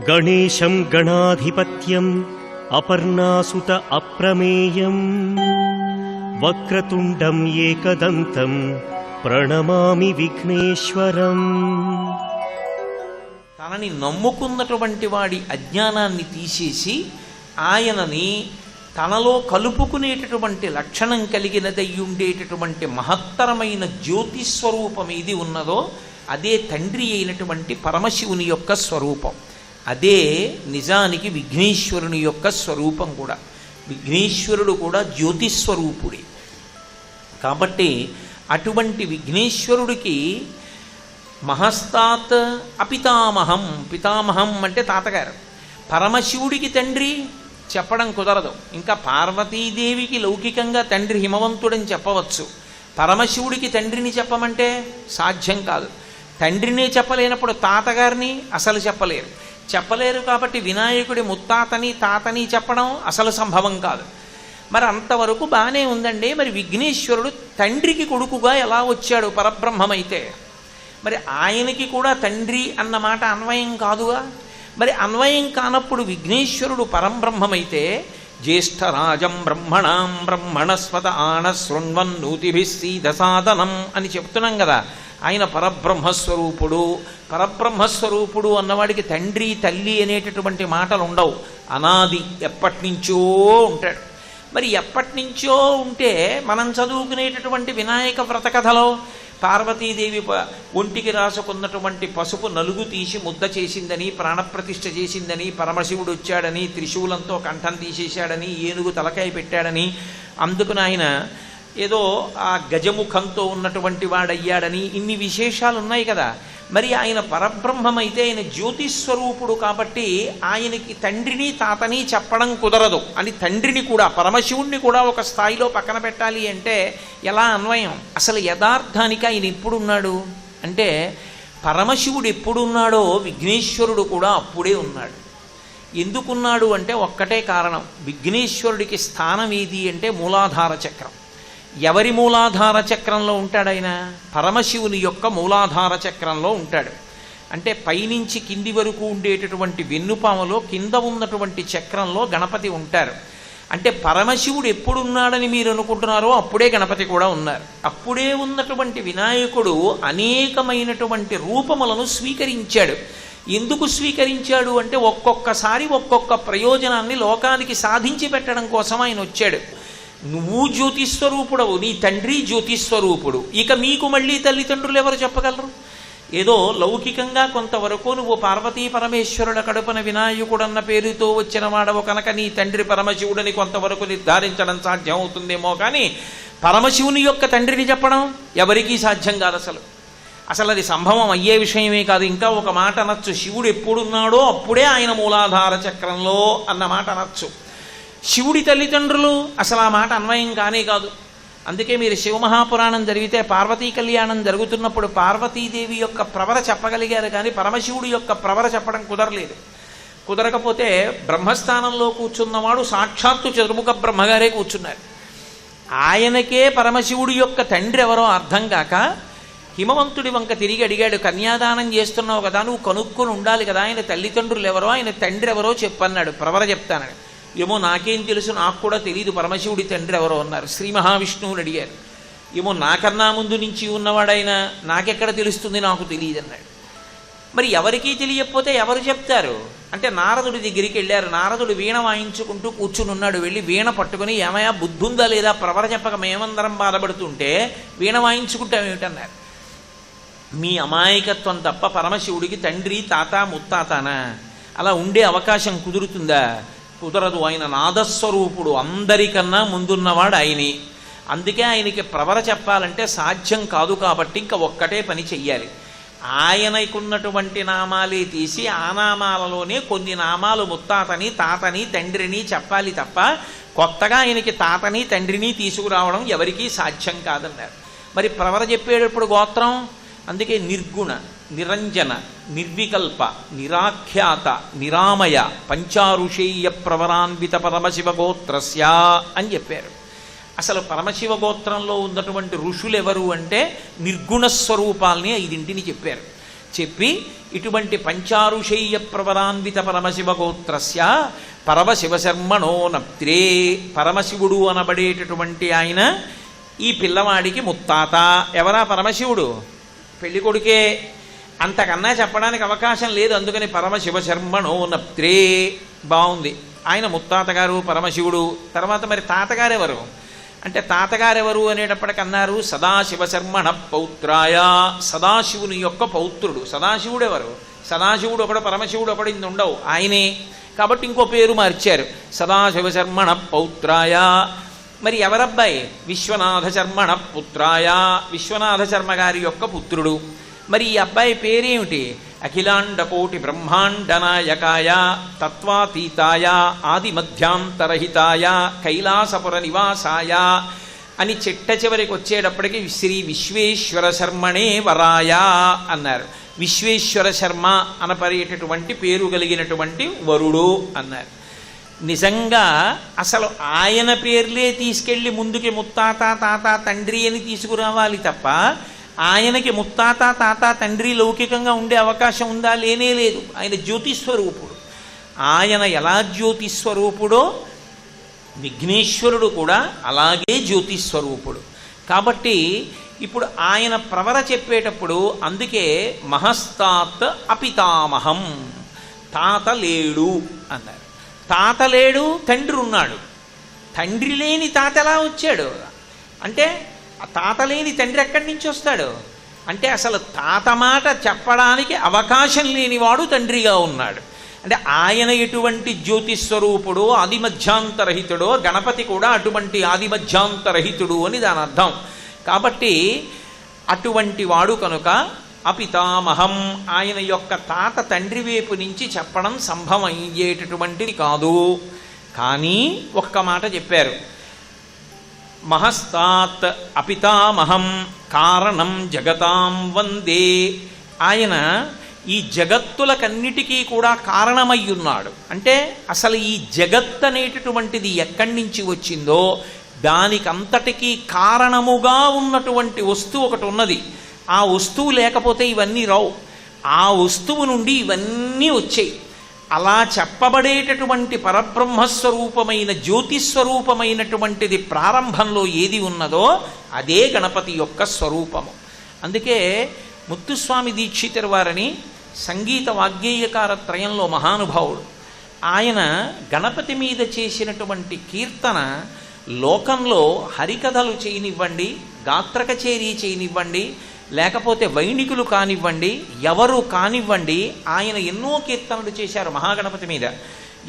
గణేశం గణాధిపత్యం అపర్ణాసుత అప్రమేయం వక్రతుండం ఏకదంతం ప్రణమామి విఘ్నేశ్వరం. తనని నమ్ముకున్నటువంటి వాడి అజ్ఞానాన్ని తీసేసి ఆయనని తనలో కలుపుకునేటటువంటి లక్షణం కలిగినదయ్యుండేటటువంటి మహత్తరమైన జ్యోతిస్వరూపం ఏది ఉన్నదో అదే తండ్రి అయినటువంటి పరమశివుని యొక్క స్వరూపం. అదే నిజానికి విఘ్నేశ్వరుని యొక్క స్వరూపం కూడా. విఘ్నేశ్వరుడు కూడా జ్యోతిస్వరూపుడే. కాబట్టి అటువంటి విఘ్నేశ్వరుడికి మహస్తాత్ అపితామహం, పితామహం అంటే తాతగారు. పరమశివుడికి తండ్రి చెప్పడం కుదరదు. ఇంకా పార్వతీదేవికి లౌకికంగా తండ్రి హిమవంతుడని చెప్పవచ్చు. పరమశివుడికి తండ్రిని చెప్పమంటే సాధ్యం కాదు. తండ్రినే చెప్పలేనప్పుడు తాతగారిని అసలు చెప్పలేరు. కాబట్టి వినాయకుడి ముత్తాతని తాతని చెప్పడం అసలు సంభవం కాదు. మరి అంతవరకు బాగానే ఉందండి. మరి విఘ్నేశ్వరుడు తండ్రికి కొడుకుగా ఎలా వచ్చాడు పరబ్రహ్మమైతే? మరి ఆయనకి కూడా తండ్రి అన్న మాట అన్వయం కాదుగా. మరి అన్వయం కానప్పుడు విఘ్నేశ్వరుడు పరంబ్రహ్మమైతే జ్యేష్ఠరాజం బ్రహ్మణాం బ్రహ్మణస్వత ఆన శృణ్వన్నూతిభిः సీదసాదనం అని చెప్తున్నాం కదా. ఆయన పరబ్రహ్మస్వరూపుడు. పరబ్రహ్మస్వరూపుడు అన్నవాడికి తండ్రి తల్లి అనేటటువంటి మాటలు ఉండవు. అనాది ఎప్పటి నుంచో ఉంటాడు. మరి ఎప్పటి నుంచో ఉంటే మనం చదువుకునేటటువంటి వినాయక వ్రత కథలో పార్వతీదేవి ఒంటికి రాసుకున్నటువంటి పసుపు నలుగు తీసి ముద్ద చేసిందని, ప్రాణప్రతిష్ఠ చేసిందని, పరమశివుడు వచ్చాడని, త్రిశూలంతో కంఠం తీసేశాడని, ఏనుగు తలకాయ పెట్టాడని, అందుకుని ఆయన ఏదో ఆ గజముఖంతో ఉన్నటువంటి వాడయ్యాడని ఇన్ని విశేషాలు ఉన్నాయి కదా. మరి ఆయన పరబ్రహ్మమైతే ఆయన జ్యోతిస్వరూపుడు కాబట్టి ఆయనకి తండ్రిని తాతని చెప్పడం కుదరదు అని తండ్రిని కూడా పరమశివుణ్ణి కూడా ఒక స్థాయిలో పక్కన పెట్టాలి అంటే ఎలా అన్వయం? అసలు యథార్థానికి ఆయన ఎప్పుడున్నాడు అంటే పరమశివుడు ఎప్పుడున్నాడో విఘ్నేశ్వరుడు కూడా అప్పుడే ఉన్నాడు. ఎందుకున్నాడు అంటే ఒక్కటే కారణం. విఘ్నేశ్వరుడికి స్థానం ఏది అంటే మూలాధార చక్రం. ఎవరి మూలాధార చక్రంలో ఉంటాడు ఆయన? పరమశివుని యొక్క మూలాధార చక్రంలో ఉంటాడు. అంటే పైనుంచి కింది వరకు ఉండేటటువంటి వెన్నుపాములో కింద ఉన్నటువంటి చక్రంలో గణపతి ఉంటారు. అంటే పరమశివుడు ఎప్పుడున్నాడని మీరు అనుకుంటున్నారో అప్పుడే గణపతి కూడా ఉన్నారు. అప్పుడే ఉన్నటువంటి వినాయకుడు అనేకమైనటువంటి రూపములను స్వీకరించాడు. ఎందుకు స్వీకరించాడు అంటే ఒక్కొక్కసారి ఒక్కొక్క ప్రయోజనాన్ని లోకానికి సాధించి పెట్టడం కోసం ఆయన వచ్చాడు. నువ్వు జ్యోతిస్వరూపుడవు, నీ తండ్రి జ్యోతిస్వరూపుడు. ఇక మీకు మళ్ళీ తల్లిదండ్రులు ఎవరు చెప్పగలరు? ఏదో లౌకికంగా కొంతవరకు నువ్వు పార్వతీ పరమేశ్వరుల కడుపున వినాయకుడన్న పేరుతో వచ్చిన వాడవు కనుక నీ తండ్రి పరమశివుడని కొంతవరకు నిర్ధారించడం సాధ్యం అవుతుందేమో కానీ పరమశివుని యొక్క తండ్రిని చెప్పడం ఎవరికీ సాధ్యం కాదు. అసలు అది సంభవం అయ్యే విషయమే కాదు. ఇంకా ఒక మాట అనొచ్చు, శివుడు ఎప్పుడున్నాడో అప్పుడే ఆయన మూలాధార చక్రంలో అన్న మాట అనొచ్చు. శివుడి తల్లిదండ్రులు అసలు ఆ మాట అన్వయం కానే కాదు. అందుకే మీరు శివమహాపురాణం జరిగితే పార్వతీ కళ్యాణం జరుగుతున్నప్పుడు పార్వతీదేవి యొక్క ప్రవర చెప్పగలిగారు కానీ పరమశివుడి యొక్క ప్రవర చెప్పడం కుదరలేదు. కుదరకపోతే బ్రహ్మస్థానంలో కూర్చున్నవాడు సాక్షాత్తు చతుర్ముఖ బ్రహ్మగారే కూర్చున్నారు. ఆయనకే పరమశివుడి యొక్క తండ్రి ఎవరో అర్థం కాక హిమవంతుడి వంక తిరిగి అడిగాడు, కన్యాదానం చేస్తున్నావు కదా, నువ్వు కనుక్కొని ఉండాలి కదా, ఆయన తల్లిదండ్రులు ఎవరో ఆయన తండ్రి ఎవరో చెప్పన్నాడు. ప్రవర చెప్తానని. ఏమో నాకేం తెలుసు, నాకు కూడా తెలియదు పరమశివుడి తండ్రి ఎవరో అన్నారు. శ్రీ మహావిష్ణువుని అడిగారు. ఏమో నాకన్నా ముందు నుంచి ఉన్నవాడైనా నాకెక్కడ తెలుస్తుంది, నాకు తెలియదు అన్నాడు. మరి ఎవరికీ తెలియకపోతే ఎవరు చెప్తారు అంటే నారదుడి దగ్గరికి వెళ్ళారు. నారదుడు వీణ వాయించుకుంటూ కూర్చుని ఉన్నాడు. వెళ్ళి వీణ పట్టుకుని ఏమయ్యా బుద్ధుందా లేదా, ప్రవర చెప్పక మేమందరం బాధపడుతుంటే వీణ వాయించుకుంటామేమిటన్నారు. మీ అమాయకత్వం తప్ప పరమశివుడికి తండ్రి తాత ముత్తాతనా? అలా ఉండే అవకాశం కుదురుతుందా? కుదరదు. ఆయన నాదస్వరూపుడు, అందరికన్నా ముందున్నవాడు ఆయనే. అందుకే ఆయనకి ప్రవర చెప్పాలంటే సాధ్యం కాదు. కాబట్టి ఇంకా ఒక్కటే పని చెయ్యాలి, ఆయనకున్నటువంటి నామాలే తీసి ఆ నామాలలోనే కొన్ని నామాలు ముత్తాతని తాతని తండ్రిని చెప్పాలి తప్ప కొత్తగా ఆయనకి తాతని తండ్రిని తీసుకురావడం ఎవరికీ సాధ్యం కాదన్నారు. మరి ప్రవర చెప్పేటప్పుడు గోత్రం అందుకే నిర్గుణ, నిరంజన, నిర్వికల్ప, నిరాఖ్యాత, నిరామయ, పంచారుషేయ ప్రవరాన్విత పరమశివ గోత్రస్య అని చెప్పారు. అసలు పరమశివ గోత్రంలో ఉన్నటువంటి ఋషులు ఎవరు అంటే నిర్గుణ స్వరూపాలని 5 చెప్పారు. చెప్పి ఇటువంటి పంచారుషేయ ప్రవరాన్విత పరమశివగోత్రస్య పరమశివశర్మణో నప్త్రే, పరమశివుడు అనబడేటటువంటి ఆయన ఈ పిల్లవాడికి ముత్తాత. ఎవరా పరమశివుడు? పెళ్లి కొడుకే, అంతకన్నా చెప్పడానికి అవకాశం లేదు. అందుకని పరమశివశర్మణో నప్త్రే. బాగుంది, ఆయన ముత్తాత గారు పరమశివుడు. తర్వాత మరి తాతగారెవరు అంటే, తాతగారెవరు అనేటప్పటికన్నారు సదాశివశర్మణ పౌత్రాయ, సదాశివుని యొక్క పౌత్రుడు. సదాశివుడు ఎవరు? సదాశివుడు ఒకడు, పరమశివుడు ఒకడు, ఇందు ఉండవు, ఆయనే. కాబట్టి ఇంకో పేరు మార్చారు, సదాశివశర్మణ పౌత్రాయ. మరి ఎవరబ్బాయి? విశ్వనాథ శర్మణ పుత్రాయ, విశ్వనాథ శర్మ గారి యొక్క పుత్రుడు. మరి ఈ అబ్బాయి పేరేమిటి? అఖిలాండకోటి బ్రహ్మాండనాయకాయ తత్వాతీతాయ ఆదిమధ్యాంతరహితాయ కైలాసపుర నివాసాయ అని చిట్ట చివరికి వచ్చేటప్పటికి శ్రీ విశ్వేశ్వర శర్మణే వరాయ అన్నారు. విశ్వేశ్వర శర్మ అనపరేటటువంటి పేరు కలిగినటువంటి వరుడు అన్నారు. నిజంగా అసలు ఆయన పేర్లే తీసుకెళ్ళి ముందుకి ముత్తాత తాత తండ్రి అని తీసుకురావాలి తప్ప, ఆయనకి ముత్తాత తాత తండ్రి లౌకికంగా ఉండే అవకాశం ఉందా? లేనే లేదు. ఆయన జ్యోతిస్వరూపుడు. ఆయన ఎలా జ్యోతిస్వరూపుడో విఘ్నేశ్వరుడు కూడా అలాగే జ్యోతిస్వరూపుడు. కాబట్టి ఇప్పుడు ఆయన ప్రవర చెప్పేటప్పుడు అందుకే మహస్తాత్ అపితామహం, తాత లేడు అన్నారు. తాత లేడు, తండ్రి ఉన్నాడు. తండ్రి లేని తాత ఎలా వచ్చాడు అంటే, ఆ తాత లేని తండ్రి ఎక్కడి నుంచి వస్తాడు అంటే, అసలు తాత మాట చెప్పడానికి అవకాశం లేనివాడు తండ్రిగా ఉన్నాడు. అంటే ఆయన ఎటువంటి జ్యోతిస్వరూపుడో ఆదిమధ్యాంతరహితుడో, గణపతి కూడా అటువంటి ఆదిమధ్యాంతరహితుడు అని దాని అర్థం. కాబట్టి అటువంటి వాడు కనుక అపితామహం, ఆయన యొక్క తాత తండ్రి వైపు నుంచి చెప్పడం సంభవం అయ్యేటటువంటిది కాదు. కానీ ఒక్క మాట చెప్పారు, మహస్తాత్ అపితామహం కారణం జగతాం వందే. ఆయన ఈ జగత్తులకన్నిటికీ కూడా కారణమయ్యున్నాడు. అంటే అసలు ఈ జగత్ అనేటటువంటిది ఎక్కడి నుంచి వచ్చిందో దానికంతటికీ కారణముగా ఉన్నటువంటి వస్తువు ఒకటి ఉన్నది. ఆ వస్తువు లేకపోతే ఇవన్నీ రావు. ఆ వస్తువు నుండి ఇవన్నీ వచ్చాయి. అలా చెప్పబడేటటువంటి పరబ్రహ్మస్వరూపమైన జ్యోతిస్వరూపమైనటువంటిది ప్రారంభంలో ఏది ఉన్నదో అదే గణపతి యొక్క స్వరూపము. అందుకే ముత్తుస్వామి దీక్షితుల వారని సంగీత వాగ్గేయకార త్రయంలో మహానుభావుడు. ఆయన గణపతి మీద చేసినటువంటి కీర్తన లోకంలో హరికథలు చేయనివ్వండి, గాత్ర కచేరీ చేయనివ్వండి, లేకపోతే వైణికులు కానివ్వండి, ఎవరు కానివ్వండి, ఆయన ఎన్నో కీర్తనలు చేశారు మహాగణపతి మీద.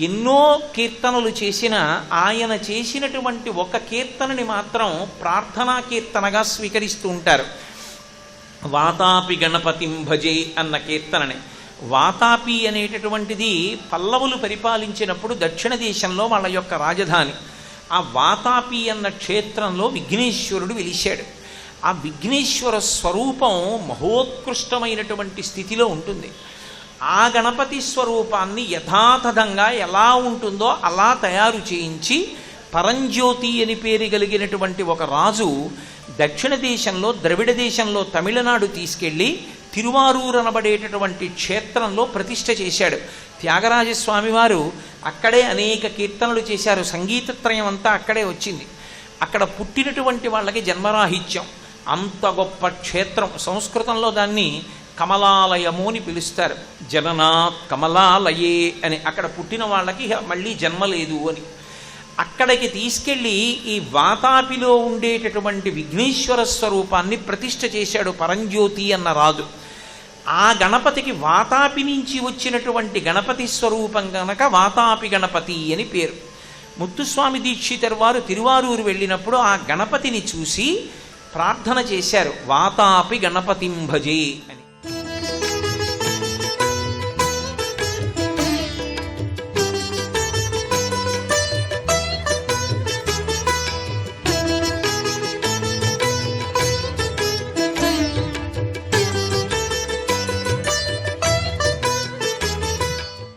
ఎన్నో కీర్తనలు చేసిన ఆయన చేసినటువంటి ఒక కీర్తనని మాత్రం ప్రార్థనా కీర్తనగా స్వీకరిస్తూ ఉంటారు. వాతాపి గణపతిం భజే అన్న కీర్తనని. వాతాపి అనేటటువంటిది పల్లవులు పరిపాలించినప్పుడు దక్షిణ దేశంలో వాళ్ళ యొక్క రాజధాని. ఆ వాతాపి అన్న క్షేత్రంలో విఘ్నేశ్వరుడు వెలిశాడు. ఆ విఘ్నేశ్వర స్వరూపం మహోత్కృష్టమైనటువంటి స్థితిలో ఉంటుంది. ఆ గణపతి స్వరూపాన్ని యథాతథంగా ఎలా ఉంటుందో అలా తయారు చేయించి పరంజ్యోతి అని పేరు కలిగినటువంటి ఒక రాజు దక్షిణ దేశంలో, ద్రవిడ దేశంలో, తమిళనాడు తీసుకెళ్ళి తిరువారూరు అనబడేటటువంటి క్షేత్రంలో ప్రతిష్ఠ చేశాడు. త్యాగరాజస్వామి వారు అక్కడే అనేక కీర్తనలు చేశారు. సంగీతత్రయం అంతా అక్కడే వచ్చింది. అక్కడ పుట్టినటువంటి వాళ్ళకి జన్మరాహిత్యం. అంత గొప్ప క్షేత్రం. సంస్కృతంలో దాన్ని కమలాలయము అని పిలుస్తారు. జననాత్ కమలాలయే అని. అక్కడ పుట్టిన వాళ్ళకి మళ్ళీ జన్మ లేదు అని. అక్కడికి తీసుకెళ్ళి ఈ వాతాపిలో ఉండేటటువంటి విఘ్నేశ్వర స్వరూపాన్ని ప్రతిష్ఠ చేశాడు పరంజ్యోతి అన్న రాజు. ఆ గణపతికి వాతాపి నుంచి వచ్చినటువంటి గణపతి స్వరూపం కనుక వాతాపి గణపతి అని పేరు. ముత్తుస్వామి దీక్షితుల వారు తిరువారూరు వెళ్ళినప్పుడు ఆ గణపతిని చూసి ప్రార్థన చేశారు, వాతాపి గణపతిం భజే అని.